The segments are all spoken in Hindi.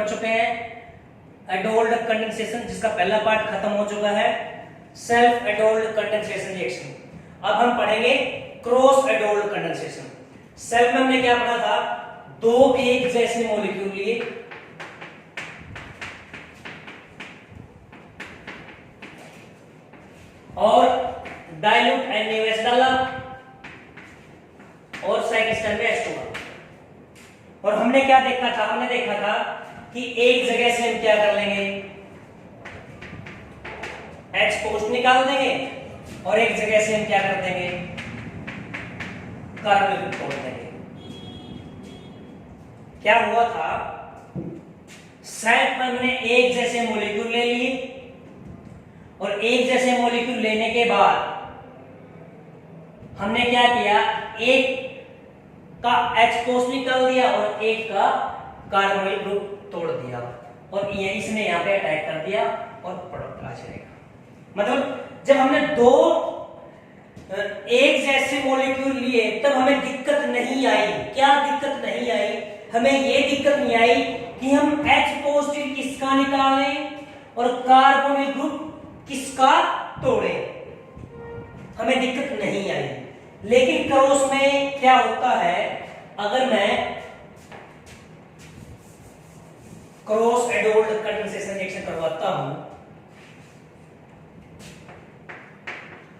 पढ़ चुके हैं एडोल्ड कंडेंसेशन, जिसका पहला पार्ट खत्म हो चुका है, सेल्फ एडोल्ड कंडेंसेशन रिएक्शन। अब हम पढ़ेंगे क्रॉस एडोल्ड कंडेंसेशन। सेल्फ में हमने क्या पढ़ा था, दो एक जैसे मॉलिक्यूल लिए और डाइल्यूट NaOH डाला और सेकंड स्टेप में H2 और हमने क्या देखा था, हमने देखा था कि एक जगह से हम क्या कर लेंगे, H पोस्ट निकाल देंगे और एक जगह से हम क्या कर देंगे, कार्बन ग्रुप तोड़ देंगे। क्या हुआ था, सेल्फ में हमने एक जैसे मॉलिक्यूल ले लिए और एक जैसे मॉलिक्यूल लेने के बाद हमने क्या किया, एक का H पोस्ट निकाल दिया और एक का कार्बोनिल ग्रुप तोड़ दिया और ये इसने यहां पे अटैक कर दिया और प्रोडक्ट आ जाएगा। मतलब जब हमने दो एक जैसे मॉलिक्यूल लिए तब हमें दिक्कत नहीं आई। क्या दिक्कत नहीं आई, हमें ये दिक्कत नहीं आई कि हम H पॉजिटिव किसका निकालें और कार्बोनिल ग्रुप किसका तोड़े, हमें दिक्कत नहीं आई। लेकिन क्रॉस में क्या होता है, अगर मैं क्रॉस एडोल्ड कंडेंसेशन रिएक्शन करवाता हूं,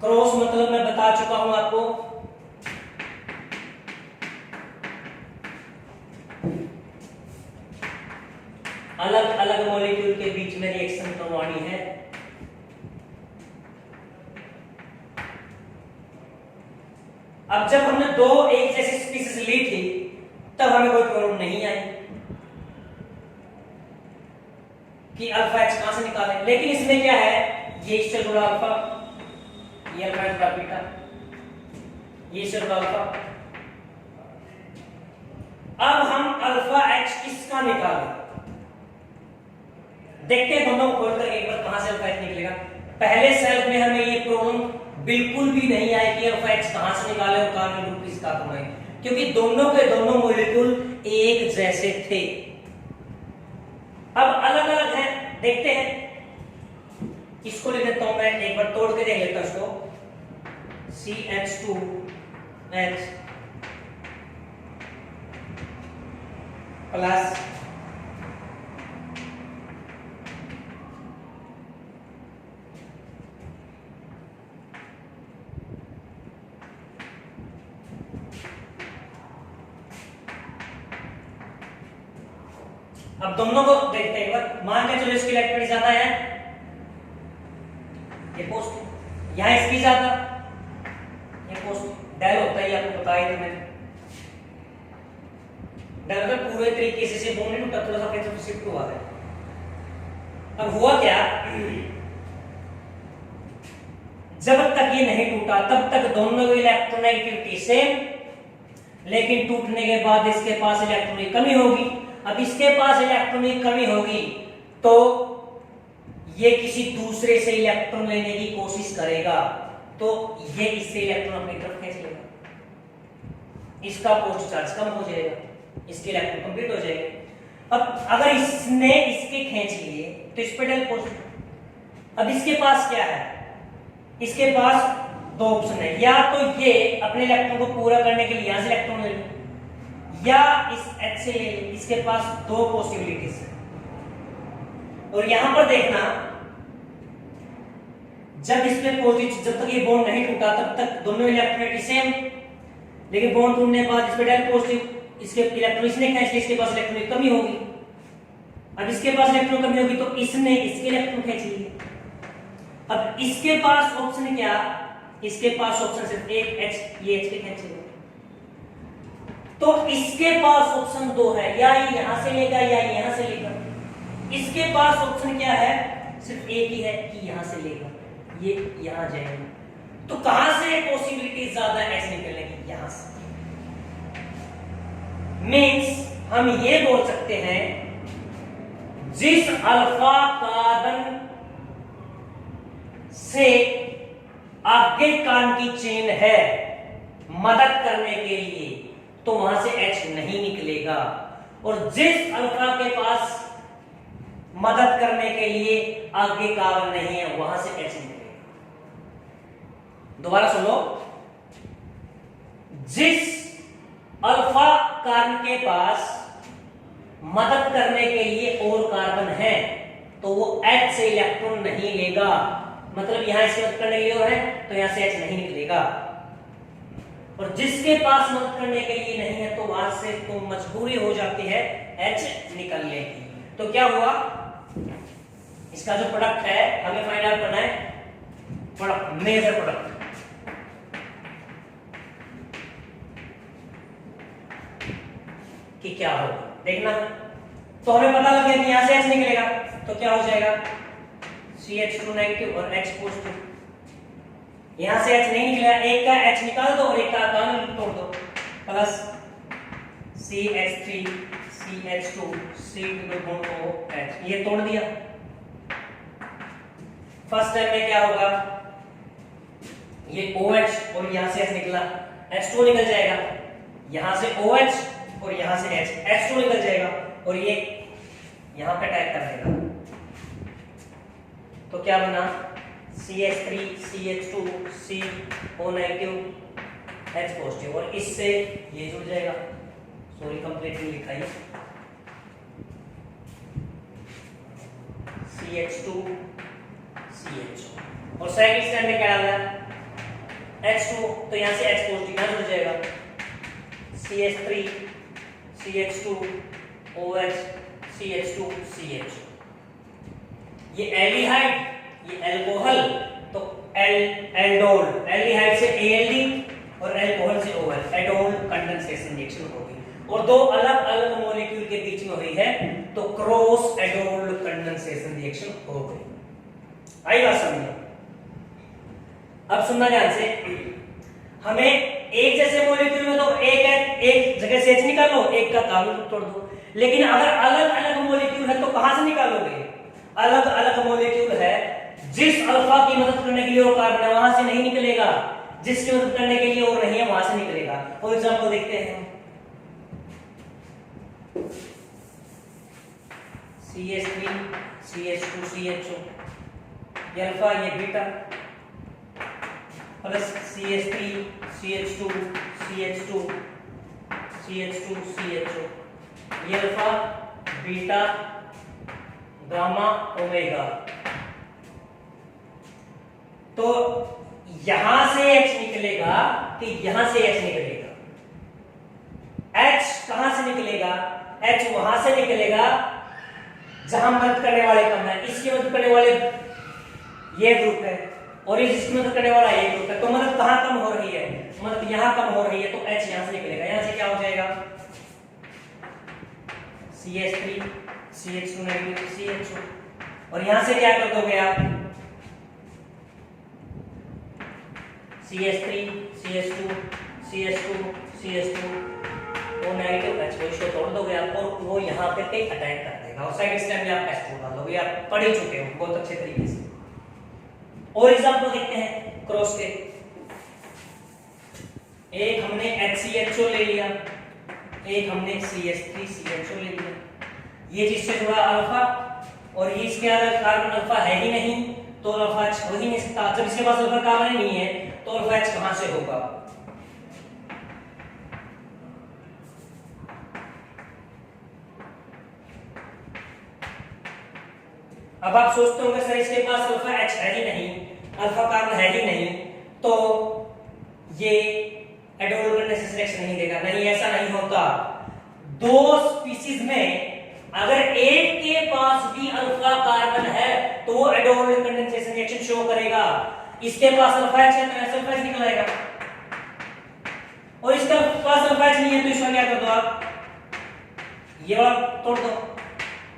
क्रॉस मतलब मैं बता चुका हूं आपको, अलग अलग मॉलिक्यूल के बीच में रिएक्शन करवानी है। अब जब हमने दो एक जैसी स्पीसीज ली थी तब हमें कोई प्रॉब्लम नहीं आई कि अल्फा H कहां से निकालें। लेकिन इसमें क्या है, ये इससे जुड़ा अल्फा, ये अल्फा जुड़ा बीटा, ये इससे जुड़ा अल्फा। अब हम अल्फा H किसका निकालें, देखते हैं दोनों को खोलकर एक बार कहां से अल्फा H निकलेगा। पहले सेल्फ में हमें ये प्रॉब्लम बिल्कुल भी नहीं आया कि अल्फा H कहां से निकाले और कार्बन ग्रुप किसका तोड़े, क्योंकि दोनों के दोनों मॉलिक्यूल एक जैसे थे। अब अलग अलग हैं, देखते हैं। इसको लिख देता हूं मैं, एक बार तोड़ के देख लेता हूं इसको, CH2H प्लस अब दोनों को देखते हैं एक बार। मान के चलो इसकी इलेक्ट्रॉन ज्यादा है, ये पोस्ट, यहां इसकी ज्यादा, ये पोस्ट। डेल होता है, आपको बताया था मैंने, डेल अगर पूरे तरीके से बॉन्ड नहीं टूटा, थोड़ा सा फिर शिफ्ट हुआ है। अब हुआ क्या, जब तक ये नहीं टूटा तब तक दोनों की इलेक्ट्रोनेगेटिविटी सेम, लेकिन टूटने के बाद इसके पास इलेक्ट्रॉन की कमी होगी। अब इसके पास इलेक्ट्रॉन की कमी होगी तो ये किसी दूसरे से इलेक्ट्रॉन लेने की कोशिश करेगा, तो ये इससे इलेक्ट्रॉन अपनी तरफ खींच लेगा, इसका पोस्ट चार्ज कम हो जाएगा, इसके इलेक्ट्रॉन कंप्लीट हो जाएगा। अब अगर इसने इसके खींच लिए तो इस पे डेल पोस्ट। अब इसके पास क्या है, इसके पास दो ऑप्शन है, या तो ये अपने इलेक्ट्रॉन को पूरा करने के लिए यहां से इलेक्ट्रॉन ले ले या इस H से ले ले, इसके पास दो पॉसिबिलिटीज है। और यहां पर देखना, जब इसमें पॉजिटिव, जब तक ये बॉन्ड नहीं टूटा तब तक दोनों इलेक्ट्रोनेगेटिव सेम, लेकिन बॉन्ड टूटने के बाद इसमें डेल पॉजिटिव, इसके इलेक्ट्रॉन इसने खींच लिया, इसके पास इलेक्ट्रॉन की कमी होगी। अब इसके पास इलेक्ट्रॉन कमी होगी तो इसने इसके इलेक्ट्रॉन खींच लिए। अब इसके पास ऑप्शन क्या, इसके पास ऑप्शन सिर्फ एक H, ये H के खींच लिया, तो इसके पास ऑप्शन दो है, या ये यहां से लेगा या यहां से लेगा। इसके पास ऑप्शन क्या है, सिर्फ एक ही है कि यहां से लेगा, ये यहां जाएगा। तो कहां से पॉसिबिलिटी ज्यादा है ऐसे निकलने की, यहां से। मींस हम ये बोल सकते हैं, जिस अल्फा कार्बन से आगे कार्बन की चेन है मदद करने के लिए, तो वहां से H नहीं निकलेगा। और जिस अल्फा के पास मदद करने के लिए आगे कार्बन नहीं है, वहां से H निकलेगा। दोबारा सुनो, जिस अल्फा कार्बन के पास मदद करने के लिए और कार्बन है तो वो H से इलेक्ट्रॉन नहीं लेगा, मतलब यहां इसकी मदद करने के लिए और है तो यहां से H नहीं निकलेगा, और जिसके पास मदद करने के लिए नहीं है तो वहां से तो मजबूरी हो जाती है H निकलने की। तो क्या हुआ, इसका जो प्रोडक्ट है हमें फाइंड आउट करना है, प्रोडक्ट, मेजर प्रोडक्ट। कि क्या होगा देखना। तो हमें पता लग गया कि यहां से H निकलेगा, तो क्या हो जाएगा CH2 नेगेटिव और H पॉजिटिव। यहां से H नहीं निकलेगा, एक का H निकाल दो और एक का कार्बन तोड़ दो, प्लस CH3 CH2 C≡OH, ये तोड़ दिया। फर्स्ट स्टेप में क्या होगा, ये OH और यहां से H निकला, H2 निकल जाएगा, यहां से OH और यहां से H, H2 निकल जाएगा और ये यहां पे अटैक कर देगा। तो क्या बना CH3 CH2 CO negative H positive, और इससे ये जुड़ जाएगा, सॉरी कंप्लीट नहीं लिखा है, CH2 CH, और सेकंड स्टेप में क्या डालना H2, तो यहां से H पॉजिटिव यहां जुड़ जाएगा, CH3 CH2 OH CH2 CH, ये एल्डिहाइड, ये अल्कोहल, तो एल्डोल, एल्डिहाइड से ALD और अल्कोहल से OL, एडोल कंडेंसेशन रिएक्शन होगी, और दो अलग अलग मॉलिक्यूल के बीच में हुई है तो क्रॉस एडोल कंडेंसेशन रिएक्शन हो गई। आई बात समझ? अब सुनना ध्यान से, हमें एक जैसे मॉलिक्यूल में तो एक जगह से H निकालो, एक का कार्बन तोड़ दो, लेकिन अगर अलग अलग मॉलिक्यूल है तो कहां से निकालोगे? अलग अलग मॉलिक्यूल है, जिस अल्फा की मदद करने के लिए वो कार्बन है वहां से नहीं निकलेगा, जिसकी मदद करने के लिए और नहीं है वहां से निकलेगा। फॉर एग्जांपल देखते हैं, CH3 CH2 CHO, ये अल्फा ये beta, plus CH3 CH2 CH2 CH2 CHO, ये अल्फा बीटा गामा ओमेगा। तो यहां से H निकलेगा कि यहां से H निकलेगा? H कहां से निकलेगा? H वहां से निकलेगा जहां मदद करने वाले कम है, इसकी मदद करने वाले ये ग्रुप है और इसकी मदद करने वाला ये ग्रुप है, तो मदद कहां कम हो रही है? मदद यहां कम हो रही है, तो H यहां से निकलेगा, यहां से क्या हो जाएगा CH3 CH2 नेगेटिव CHO, और यहां से क्या कर दोगे आप CH3 CH2 CH2 CH2 वो नेगेटिव H को इसको तोड़ दोगे आप, और वो यहां पे कहीं अटैक कर देगा, और सेकंड स्टेप में आप H2 डाल दोगे, आप पढ़ ही चुके हो बहुत अच्छे तरीके से। और एग्जांपल देखते हैं क्रॉस के, एक हमने HCHO ले लिया, एक हमने CH3 CHO ले लिया, ये जिससे जुड़ा अल्फा और ये इसके अंदर कार्बन अल्फा है ही नहीं तो अल्फा H हो ही नहीं सकता, जब इसके पास अल्फा कार्बन ही नहीं है तो अल्फा H कहां से होगा? अब आप सोचते होंगे सर इसके पास अल्फा H है ही नहीं, अल्फा कार्बन है ही नहीं, तो ये एडोल कंडेंसेशन रिएक्शन नहीं देगा। नहीं, ऐसा नहीं होता। दो स्पीशीज में अगर एक के पास भी अल्फा कार्बन है तो वो एडोल कंडेंसेशन रिएक्शन शो करेगा, इसके पास अल्फा H है तो ऐसा अल्फा H निकल आएगा, और इसके पास अल्फा H नहीं है तो इसका क्या कर दो आप, ये वाला तोड़ दो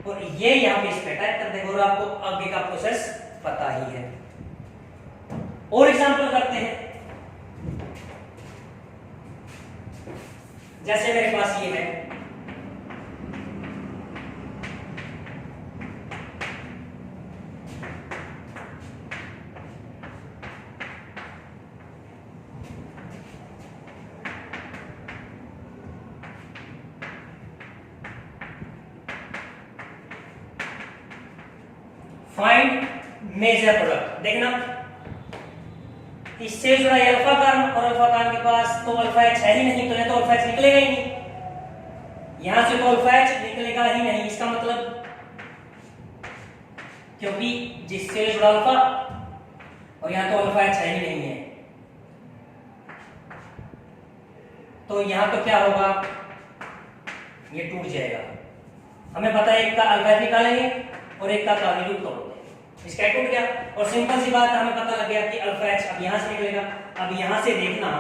और ये यहां पे इस पे अटैक कर देगा, और आपको आगे का प्रोसेस पता ही है। और एग्जांपल करते हैं, जैसे मेरे पास ये है, फाइंड मेजर प्रोडक्ट। देखना इससे जुड़ा अल्फा कार्बन और अल्फा कार्बन के पास तो अल्फा एच है ही नहीं, तो या तो अल्फा एच निकलेगा ही नहीं, यहां से तो अल्फा एच निकलेगा ही नहीं। इसका मतलब क्योंकि जिससे जुड़ा अल्फा और यहां तो अल्फा एच है ही नहीं है, तो यहां तो क्या होगा, ये टूट जाएगा। हमें पता है एक का अल्फा एच निकालेंगे और एक का कार्बन तोड़ोगे, इसका टूट गया। और सिंपल सी बात है, हमें पता लग गया कि अल्फा एच अब यहां से निकलेगा। अब यहां से देखना,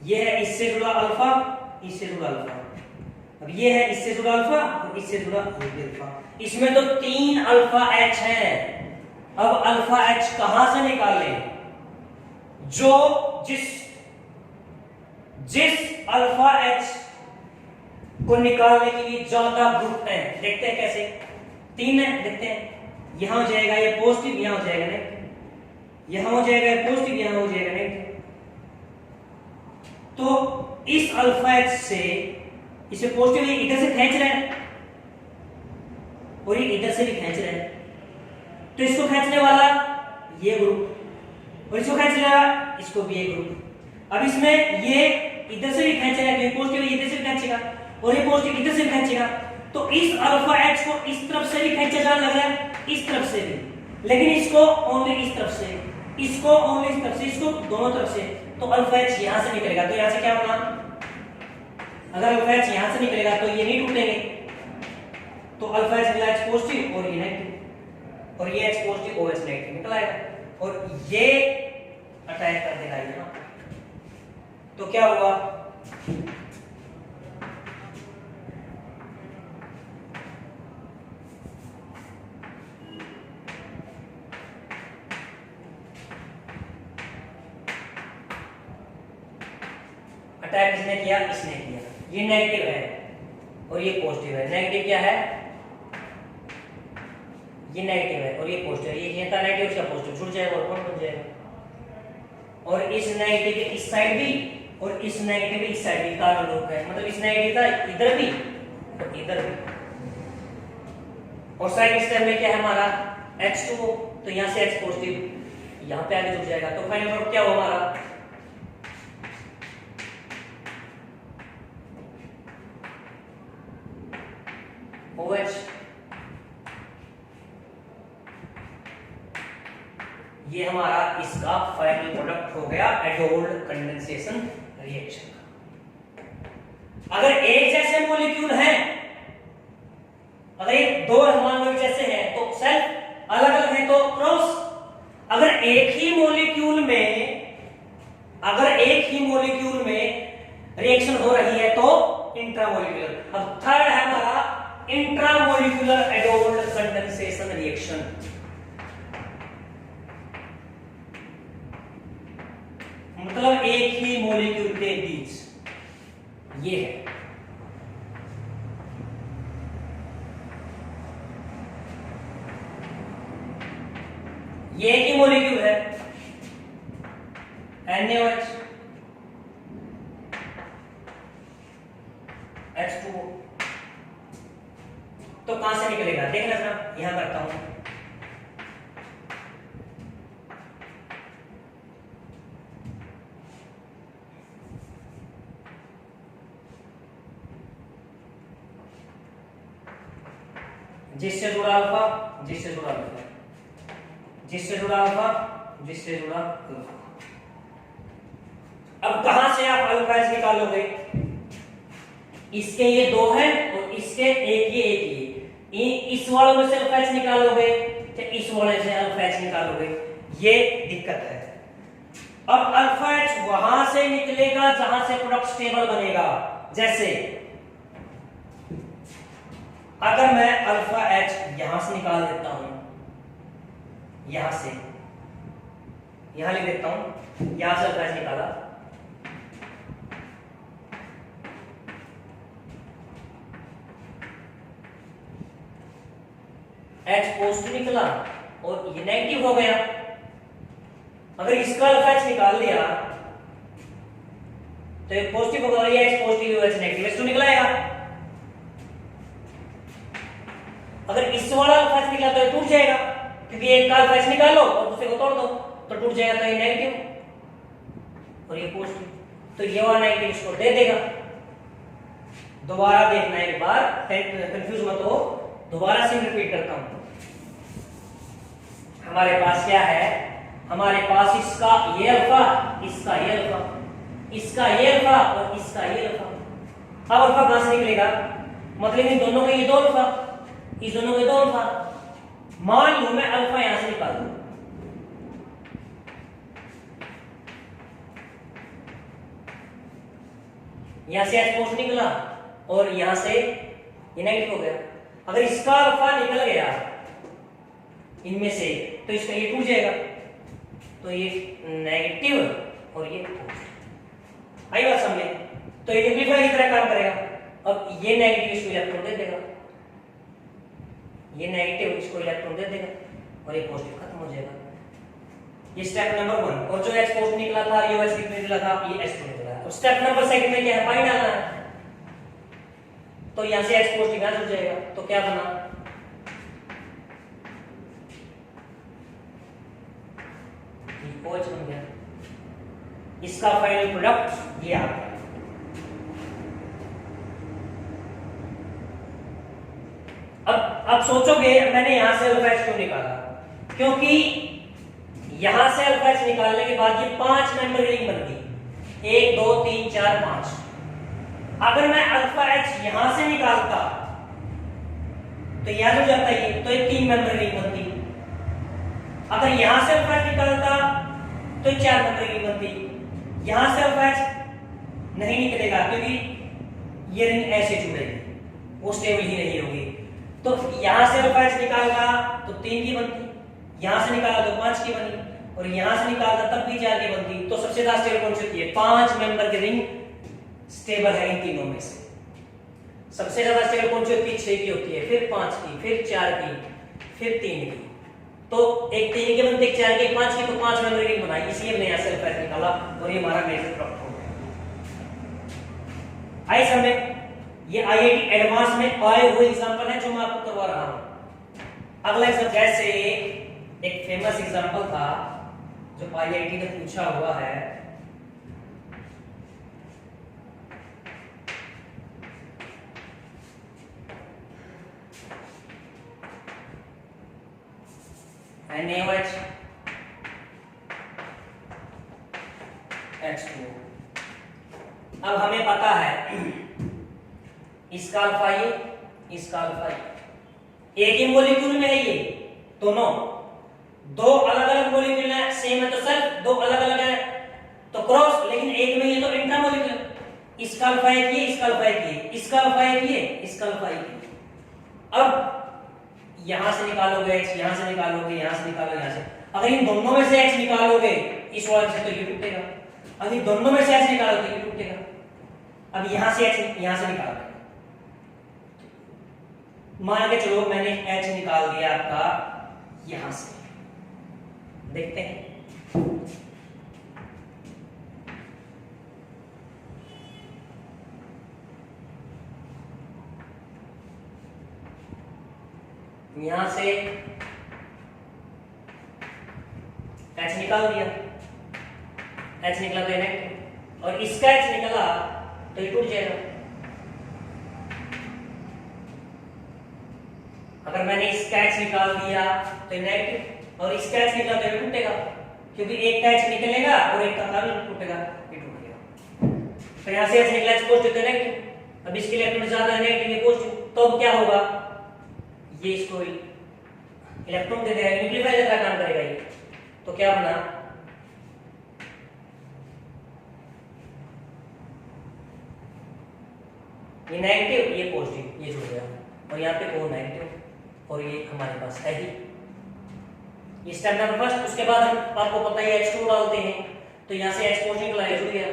ये है इससे जुड़ा अल्फा, इससे जुड़ा अल्फा, अब ये है इससे जुड़ा अल्फा और इससे जुड़ा अल्फा, इसमें तो 3 अल्फा एच है। अब अल्फा एच कहां से निकालें, जो जिस अल्फा एच को निकालने के लिए ज्यादा ग्रुप है। देखते हैं कैसे, 3 है, देखते हैं। यहां हो जाएगा ये पॉजिटिव, यहां हो जाएगा नेगेटिव, यहां हो जाएगा ये पॉजिटिव, यहां हो जाएगा नेगेटिव। तो इस अल्फा एच से इसे पॉजिटिव ये इधर से खींच रहे हैं और ये इधर से भी खींच रहे हैं, तो इसको खींचने वाला ये ग्रुप और इसको खींचने वाला इसको भी ये ग्रुप। अब इसमें ये इधर से भी खींच रहा है, पॉजिटिव इधर से भी खींचेगा और ये पॉजिटिव इधर से भी खींचेगा, तो इस अल्फा एच को इस तरफ से भी खींचा जाने लग रहा है, इस तरफ से भी, लेकिन इसको ओनली इस तरफ से, इसको ओनली इस तरफ से, इसको दोनों तरफ से। तो अल्फा एच यहां से निकलेगा, तो यहां से क्या होगा, अगर अल्फा एच यहां से निकलेगा तो ये नहीं टूटेंगे, तो अल्फा एच निकला एच पॉजिटिव और ये नेगेटिव, और ये एच पॉजिटिव और एच नेगेटिव निकल आएगा और ये अटैक कर देगा यहां। तो क्या हुआ, अटैक किसने किया, इसने किया। ये नेगेटिव है और ये पॉजिटिव है, नेगेटिव क्या है, ये नेगेटिव है और ये पॉजिटिव है, ये था नेगेटिव, इसका पॉजिटिव छूट जाएगा और कौन बन जाएगा। और इस नेगेटिव के इस साइड भी और इस नेगेटिव के इस साइड भी कार्बन ग्रुप है, मतलब इस नेगेटिव का इधर भी और इधर भी। और सेकंड स्टेप में क्या है हमारा H2O, तो यहां से H पॉजिटिव यहां पे आगे जुड़ जाएगा, तो फाइनल प्रोडक्ट क्या होगा हमारा, OH। ये हमारा इसका फाइनल प्रोडक्ट हो गया एडोल्ड कंडेंसेशन रिएक्शन का। अगर एक जैसे मॉलिक्यूल हैं, अगर ये दो मान लो जैसे हैं तो सेल्फ अलग अलग है तो क्रॉस। अगर एक ही मॉलिक्यूल में रिएक्शन हो रही है तो इंट्रामोलिक्यूलर। अब थर्ड है हमारा इंट्रामोलिक्यूलर एडोल्ड कंडेंसेशन रिएक्शन। मतलब एक ही मॉलिक्यूल के बीच ये है, ये एक ही मॉलिक्यूल है NaOH H2O, तो कहां से निकलेगा देख लेना, यहां करता हूं। जिससे जुड़ा अल्फा, जिससे जुड़ा अल्फा, जिससे जुड़ा अल्फा, जिससे जुड़ा अल्फा। अब कहां से आप अल्फा एच निकालोगे, इसके ये दो हैं और इसके एक ये इस वालों में से अल्फा एच निकालोगे तो इस वाले से अल्फा एच निकालोगे, ये दिक्कत है। अब अल्फा एच वहां से निकलेगा जहां से प्रोडक्ट स्टेबल बनेगा। जैसे अगर मैं अल्फा एच यहां से निकाल देता हूं, यहां से यहां लिख देता हूं, यहां से अल्फा एच निकाला, H पॉजिटिव निकला और ये नेगेटिव हो गया। अगर इसका अल्फा एच निकाल दिया तो ये पॉजिटिव होगा और ये H पॉजिटिव और H नेगेटिव, H2 निकलाएगा। अगर इस वाला अल्फा एच निकला तो ये टूट जाएगा, क्योंकि एक का अल्फा एच निकालो और दूसरे को तोड़ दो तो टूट जाएगा, तो ये नेगेटिव और ये पॉजिटिव, तो ये वाला नेगेटिव इसको दे देगा। दोबारा देखना एक बार, कंफ्यूज मत हो, दोबारा से रिपीट करता हूं। हमारे पास क्या है, हमारे पास इसका ये अल्फा, इसका ये अल्फा, इसका ये अल्फा और इसका ये अल्फा। अब अल्फा कहां से निकलेगा, मतलब इन दोनों के ये दो अल्फा, इस दोनों के दो अल्फा। मान लो मैं अल्फा यहां से निकाल दूं, यहां से एच पॉजिटिव निकला और यहां से ये नेगेटिव हो गया। अगर इसका अल्फा निकल गया इनमें से तो इसका ये टूट जाएगा, तो ये नेगेटिव और ये पॉजिटिव। आई बात समझे, तो ये एम्पलीफायर की तरह काम करेगा। अब ये नेगेटिव इसको इलेक्ट्रॉन दे देगा, ये नेगेटिव इसको इलेक्ट्रॉन दे देगा और ये पॉजिटिव खत्म हो जाएगा। ये स्टेप नंबर 1। और जो एच पॉजिटिव निकला था, ये एच निकला था, ये एच निकला है। और स्टेप नंबर 2 में क्या है, पाई डालना है, तो यहां से एच पॉजिटिव यहां जुड़ जाएगा, तो क्या बना, OH बन गया। इसका फाइनल प्रोडक्ट ये आ गया। अब सोचोगे मैंने यहां से अल्फा एच क्यों निकाला, क्योंकि यहां से अल्फा एच निकालने के बाद ये 5 मेंबर रिंग बन गई, 1 2 3 4 5। अगर मैं अल्फा एच यहां से निकालता तो यहां हो जाता ये, तो ये 3 मेंबर रिंग बनती। अगर यहां से अल्फा एच निकालता तो 4 मेंबर रिंग बनती। यहां से अल्फा एच नहीं निकलेगा, क्योंकि ये रिंग ऐसे जुड़ेगी, वो स्टेबल ही नहीं होगी। तो यहां से अल्फा एच निकालता तो 3 की बनती, यहां से निकाला तो 5 की बनी, और यहां से निकालता तब भी 4 की बनती। तो सबसे ज्यादा स्टेबल कौन सी होती है, 5 मेंबर की रिंग स्टेबल है इन तीनों में से। सबसे ज्यादा स्टेबल कौन सी होती है, 6 की होती है, फिर 5 की, फिर 4 की, फिर 3 की। तो एक 3 की बनती, एक 4 की, 5 की, तो 5 मेंबर रिंग बनाई, इसलिए हमने यहां से अल्फा एच निकाला और ये हमारा मेजर प्रोडक्ट हो गया। आई समझ, ये आईआईटी एडवांस में आए हुए एग्जांपल है जो मैं आपको करवा रहा हूं। अगला एग्जांपल, जैसे एक फेमस एग्जांपल था जो आईआईटी ने पूछा हुआ है, NaOH H2। अब हमें पता है इसका अल्फा ये, इसका अल्फा ये, एक ही मॉलिक्यूल में है, ये दोनों दो अलग अलग मॉलिक्यूल है, सेम है तो सेल्फ, दो अलग अलग है तो क्रॉस, लेकिन एक में ये तो इंट्रा मॉलिक्यूल। इसका अल्फा एक ये, इसका अल्फा एक ये, इसका अल्फा एक ये, इसका अल्फा एक ये। अब यहां से निकालोगे x, यहां से निकालोगे, यहां से निकालोगे, यहां से, अगर इन दोनों में से x निकालोगे इस वाले से तो ये टूटेगा, अगर इन दोनों में से x निकालोगे तो ये टूटेगा। अब यहां से x यहां से निकालोगे, मान के चलो मैंने h निकाल दिया आपका यहां से, देखते हैं यहां से h निकाल दिया, h निकला तो नेगेटिव, और इसका h निकला तो ये टूट जाएगा। अगर मैंने इसका h निकाल दिया तो ये नेगेटिव, और इसका h निकला तो ये टूटेगा, क्योंकि एक का h निकलेगा और एक का टूटेगा, ये टूट गया। तो यहां से h निकला, h पॉजिटिव तो नेगेटिव, अब इसके इलेक्ट्रॉन ज्यादा है, नेगेटिव ये पॉजिटिव, तो अब क्या होगा, ये इसको इलेक्ट्रॉन दे देगा, न्यूक्लियोफाइल का काम करेगा ये। तो क्या बना, ये नेगेटिव ये पॉजिटिव, ये जुड़ गया, और यहाँ पे ओ नेगेटिव, और ये हमारे पास है ही। ये स्टेप नंबर फर्स्ट। उसके बाद हम आपको पता है H2 डालते हैं, तो यहाँ से H पॉजिटिव निकला, जुड़ गया।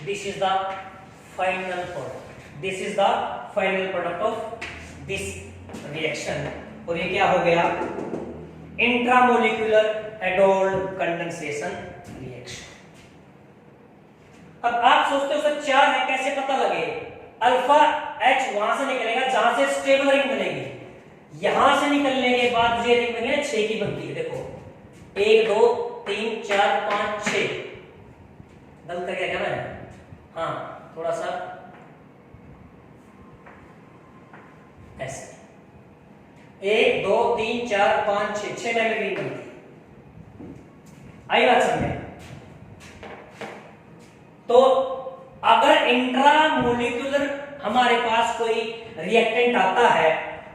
This is the final product. This is the final product of this reaction. और ये क्या हो गया, इंट्रामोलिकुलर एडोल्ड कंडेंसेशन रिएक्शन। अब आप सोचते हो सर 4 है, कैसे पता लगे? अल्फा H वहां से निकलेगा जहां से स्टेबल रिंग बनेगी, यहां से निकलने के बाद ये रिंग बनेगी 6 की बनती है। देखो 1 2 3 4 5 6, गलत क्या कहना है? हाँ थोड़ा सा ऐसे 1 2 3 4 5 6, 6 मेंबर रिंग बनती है। आई बात समझे? तो अगर इंट्रामोलिक्यूलर हमारे पास कोई रिएक्टेंट आता है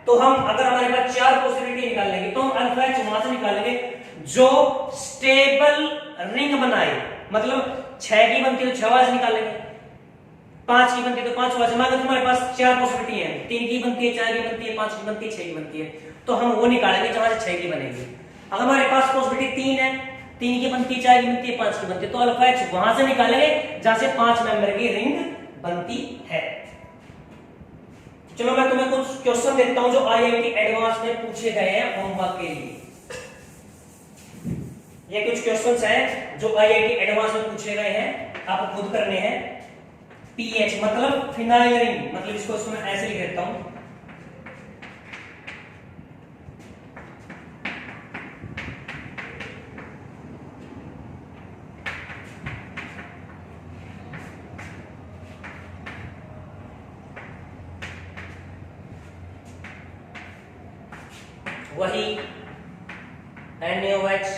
तो हम, अगर हमारे पास 4 पॉसिबिलिटी निकालेंगे तो हम अल्फा H वहां से निकालेंगे जो स्टेबल रिंग बनाए। मतलब 6 की बनती है तो 6 वहां से निकालेंगे, 5 की बनती है तो 5 वहां से। मान लो तुम्हारे पास 4 पॉसिबिलिटी है, 3 की बनती है, 4 की बनती है, 5 की बनती है, 6 की बनती है, तो हम वो निकालेंगे जहां से 6 की बनेगी। अगर हमारे पास पॉसिबिलिटी 3 है, 3 की बनती है, 4 की बनती है, 5 की बनती है, तो अल्फा H वहां से निकालेंगे जहां से 5 मेंबर की रिंग बनती है। चलो मैं तुम्हें कुछ क्वेश्चन देता हूं जो IIT एडवांस में पूछे गए हैं होमवर्क के लिए। ये कुछ क्वेश्चंस हैं जो IIT एडवांस में पूछे गए हैं, आपको खुद करने हैं। पीएच मतलब फिनाइल रिंग, मतलब इसको इसमें ऐसे लिख देता हूं, वही NaOH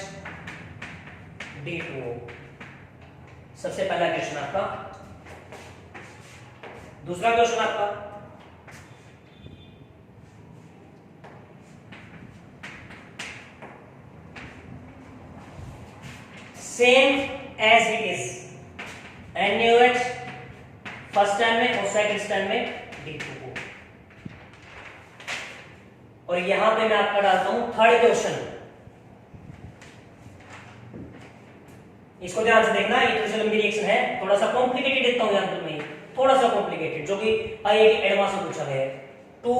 D2O। सबसे पहला क्वेश्चन आपका। दूसरा क्वेश्चन आपका, same as it is NaOH first stand में और सेकंड स्टैंड में D2O। और यहां पे मैं आपका डालता हूं थर्ड क्वेश्चन, इसको ध्यान से देखना, ये थोड़ी सी लंबी रिएक्शन है, थोड़ा सा कॉम्प्लिकेटेड देता हूं यहां में, थोड़ा सा कॉम्प्लिकेटेड, जो कि IIT एडवांस में पूछा गया है। तो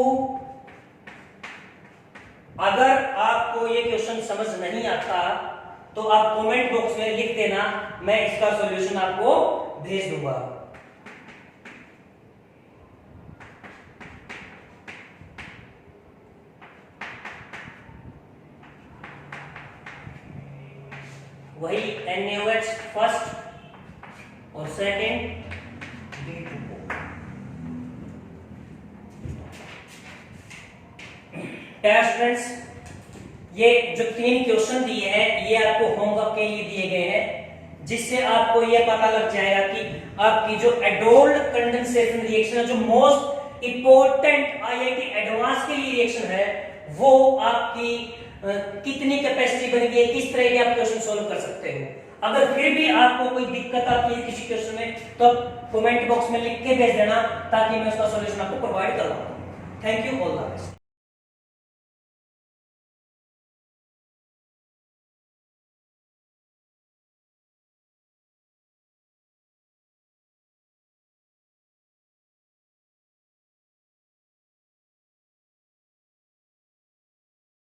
अगर आपको ये क्वेश्चन समझ नहीं आता तो आप कमेंट बॉक्स में लिख देना, मैं इसका सॉल्यूशन आपको भेज दूंगा। वही NaOH फर्स्ट और सेकंड D2O। स्टूडेंट्स, ये जो 3 क्वेश्चन दिए हैं ये आपको होमवर्क के लिए दिए गए हैं, जिससे आपको ये पता लग जाएगा कि आपकी जो एडोल्ड कंडेंसेशन रिएक्शन है, जो मोस्ट इंपॉर्टेंट IIT एडवांस के लिए रिएक्शन है, वो आपकी कितनी कैपेसिटी बनेगी, किस तरह के आप क्वेश्चन सॉल्व कर सकते हो। अगर फिर भी आपको कोई दिक्कत आती है किसी क्वेश्चन में तो आप कमेंट बॉक्स में लिख के भेज देना, ताकि मैं उसका सॉल्यूशन आपको प्रोवाइड कर पाऊं। Thank you, all the best.